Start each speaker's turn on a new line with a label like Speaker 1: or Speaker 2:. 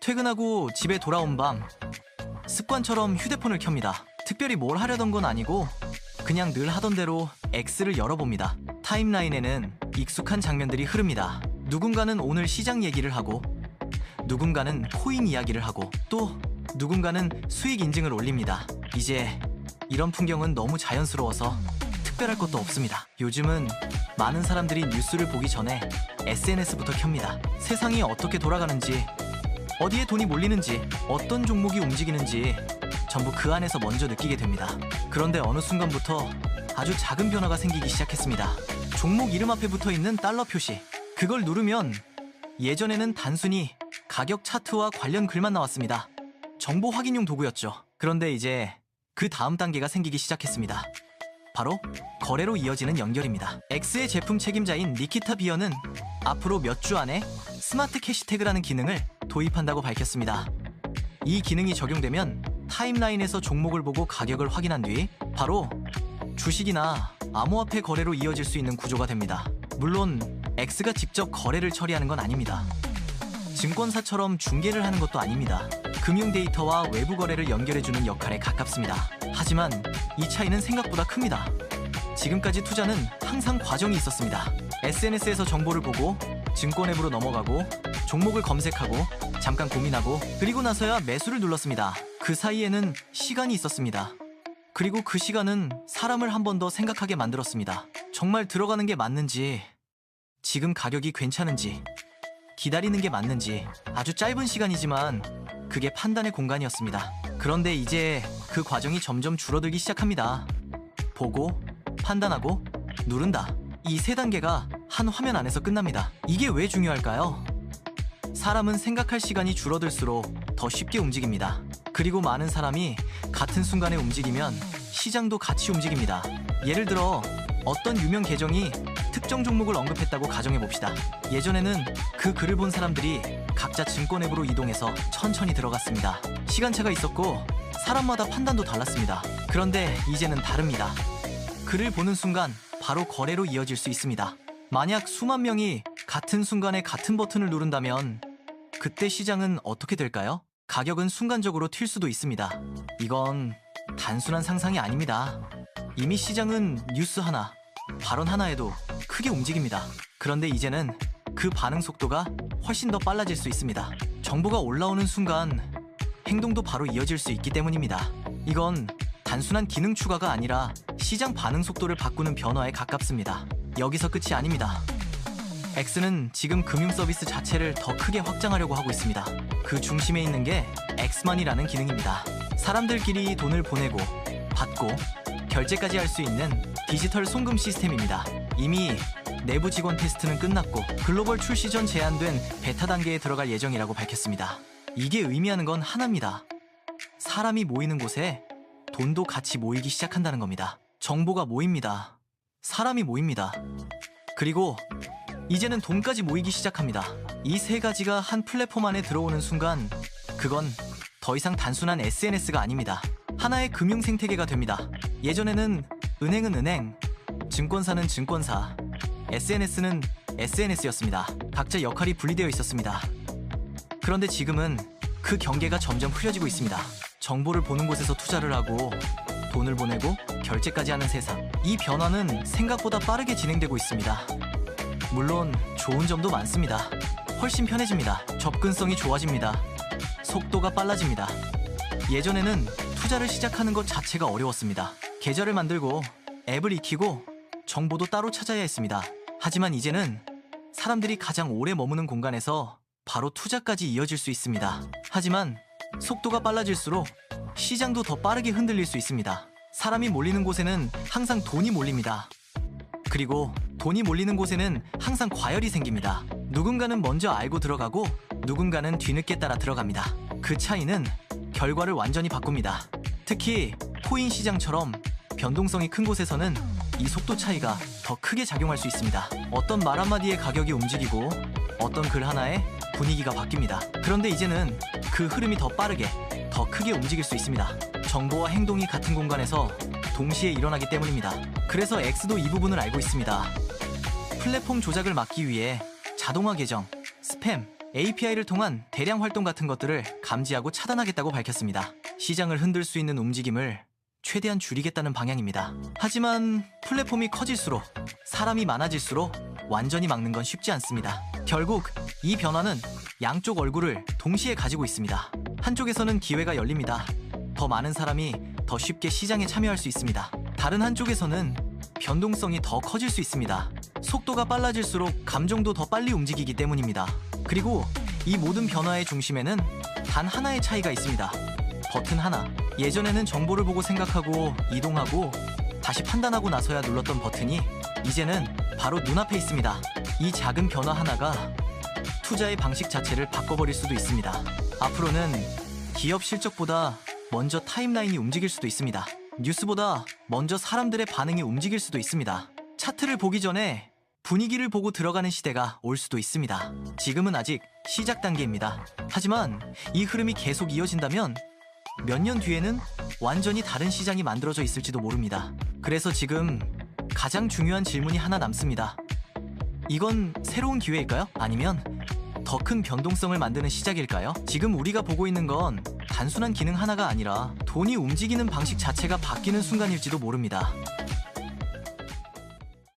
Speaker 1: 퇴근하고 집에 돌아온 밤 습관처럼 휴대폰을 켭니다. 특별히 뭘 하려던 건 아니고 그냥 늘 하던 대로 X를 열어봅니다. 타임라인에는 익숙한 장면들이 흐릅니다. 누군가는 오늘 시장 얘기를 하고, 누군가는 코인 이야기를 하고, 또 누군가는 수익 인증을 올립니다. 이제 이런 풍경은 너무 자연스러워서 특별할 것도 없습니다. 요즘은 많은 사람들이 뉴스를 보기 전에 SNS부터 켭니다. 세상이 어떻게 돌아가는지, 어디에 돈이 몰리는지, 어떤 종목이 움직이는지 전부 그 안에서 먼저 느끼게 됩니다. 그런데 어느 순간부터 아주 작은 변화가 생기기 시작했습니다. 종목 이름 앞에 붙어있는 달러 표시, 그걸 누르면 예전에는 단순히 가격 차트와 관련 글만 나왔습니다. 정보 확인용 도구였죠. 그런데 이제 그 다음 단계가 생기기 시작했습니다. 바로 거래로 이어지는 연결입니다. X의 제품 책임자인 니키타 비어는 앞으로 몇 주 안에 스마트 캐시태그라는 기능을 도입한다고 밝혔습니다. 이 기능이 적용되면 타임라인에서 종목을 보고 가격을 확인한 뒤 바로 주식이나 암호화폐 거래로 이어질 수 있는 구조가 됩니다. 물론 X가 직접 거래를 처리하는 건 아닙니다. 증권사처럼 중개를 하는 것도 아닙니다. 금융 데이터와 외부 거래를 연결해주는 역할에 가깝습니다. 하지만 이 차이는 생각보다 큽니다. 지금까지 투자는 항상 과정이 있었습니다. SNS에서 정보를 보고 증권 앱으로 넘어가고 종목을 검색하고 잠깐 고민하고 그리고 나서야 매수를 눌렀습니다. 그 사이에는 시간이 있었습니다. 그리고 그 시간은 사람을 한 번 더 생각하게 만들었습니다. 정말 들어가는 게 맞는지, 지금 가격이 괜찮은지, 기다리는 게 맞는지. 아주 짧은 시간이지만 그게 판단의 공간이었습니다. 그런데 이제 그 과정이 점점 줄어들기 시작합니다. 보고, 판단하고, 누른다. 이 세 단계가 한 화면 안에서 끝납니다. 이게 왜 중요할까요? 사람은 생각할 시간이 줄어들수록 더 쉽게 움직입니다. 그리고 많은 사람이 같은 순간에 움직이면 시장도 같이 움직입니다. 예를 들어 어떤 유명 계정이 특정 종목을 언급했다고 가정해봅시다. 예전에는 그 글을 본 사람들이 각자 증권 앱으로 이동해서 천천히 들어갔습니다. 시간차가 있었고 사람마다 판단도 달랐습니다. 그런데 이제는 다릅니다. 글을 보는 순간 바로 거래로 이어질 수 있습니다. 만약 수만 명이 같은 순간에 같은 버튼을 누른다면 그때 시장은 어떻게 될까요? 가격은 순간적으로 튈 수도 있습니다. 이건 단순한 상상이 아닙니다. 이미 시장은 뉴스 하나, 발언 하나에도 크게 움직입니다. 그런데 이제는 그 반응 속도가 훨씬 더 빨라질 수 있습니다. 정보가 올라오는 순간 행동도 바로 이어질 수 있기 때문입니다. 이건 단순한 기능 추가가 아니라 시장 반응 속도를 바꾸는 변화에 가깝습니다. 여기서 끝이 아닙니다. X는 지금 금융 서비스 자체를 더 크게 확장하려고 하고 있습니다. 그 중심에 있는 게 엑스머니라는 기능입니다. 사람들끼리 돈을 보내고, 받고, 결제까지 할 수 있는 디지털 송금 시스템입니다. 이미 내부 직원 테스트는 끝났고 글로벌 출시 전 제한된 베타 단계에 들어갈 예정이라고 밝혔습니다. 이게 의미하는 건 하나입니다. 사람이 모이는 곳에 돈도 같이 모이기 시작한다는 겁니다. 정보가 모입니다. 사람이 모입니다. 그리고 이제는 돈까지 모이기 시작합니다. 이 세 가지가 한 플랫폼 안에 들어오는 순간 그건 더 이상 단순한 SNS가 아닙니다. 하나의 금융 생태계가 됩니다. 예전에는 은행은 은행, 증권사는 증권사, SNS는 SNS였습니다. 각자 역할이 분리되어 있었습니다. 그런데 지금은 그 경계가 점점 흐려지고 있습니다. 정보를 보는 곳에서 투자를 하고 돈을 보내고 결제까지 하는 세상. 이 변화는 생각보다 빠르게 진행되고 있습니다. 물론 좋은 점도 많습니다. 훨씬 편해집니다. 접근성이 좋아집니다. 속도가 빨라집니다. 예전에는 투자를 시작하는 것 자체가 어려웠습니다. 계좌를 만들고 앱을 익히고 정보도 따로 찾아야 했습니다. 하지만 이제는 사람들이 가장 오래 머무는 공간에서 바로 투자까지 이어질 수 있습니다. 하지만 속도가 빨라질수록 시장도 더 빠르게 흔들릴 수 있습니다. 사람이 몰리는 곳에는 항상 돈이 몰립니다. 그리고 돈이 몰리는 곳에는 항상 과열이 생깁니다. 누군가는 먼저 알고 들어가고 누군가는 뒤늦게 따라 들어갑니다. 그 차이는 결과를 완전히 바꿉니다. 특히 코인 시장처럼 변동성이 큰 곳에서는 이 속도 차이가 더 크게 작용할 수 있습니다. 어떤 말 한마디에 가격이 움직이고 어떤 글 하나에 분위기가 바뀝니다. 그런데 이제는 그 흐름이 더 빠르게, 더 크게 움직일 수 있습니다. 정보와 행동이 같은 공간에서 동시에 일어나기 때문입니다. 그래서 X도 이 부분을 알고 있습니다. 플랫폼 조작을 막기 위해 자동화 계정, 스팸, API를 통한 대량 활동 같은 것들을 감지하고 차단하겠다고 밝혔습니다. 시장을 흔들 수 있는 움직임을 최대한 줄이겠다는 방향입니다. 하지만 플랫폼이 커질수록, 사람이 많아질수록 완전히 막는 건 쉽지 않습니다. 결국 이 변화는 양쪽 얼굴을 동시에 가지고 있습니다. 한쪽에서는 기회가 열립니다. 더 많은 사람이 더 쉽게 시장에 참여할 수 있습니다. 다른 한쪽에서는 변동성이 더 커질 수 있습니다. 속도가 빨라질수록 감정도 더 빨리 움직이기 때문입니다. 그리고 이 모든 변화의 중심에는 단 하나의 차이가 있습니다. 버튼 하나. 예전에는 정보를 보고 생각하고 이동하고 다시 판단하고 나서야 눌렀던 버튼이 이제는 바로 눈앞에 있습니다. 이 작은 변화 하나가 투자의 방식 자체를 바꿔버릴 수도 있습니다. 앞으로는 기업 실적보다 먼저 타임라인이 움직일 수도 있습니다. 뉴스보다 먼저 사람들의 반응이 움직일 수도 있습니다. 차트를 보기 전에 분위기를 보고 들어가는 시대가 올 수도 있습니다. 지금은 아직 시작 단계입니다. 하지만 이 흐름이 계속 이어진다면 몇 년 뒤에는 완전히 다른 시장이 만들어져 있을지도 모릅니다. 그래서 지금 가장 중요한 질문이 하나 남습니다. 이건 새로운 기회일까요? 아니면 더 큰 변동성을 만드는 시작일까요? 지금 우리가 보고 있는 건 단순한 기능 하나가 아니라 돈이 움직이는 방식 자체가 바뀌는 순간일지도 모릅니다.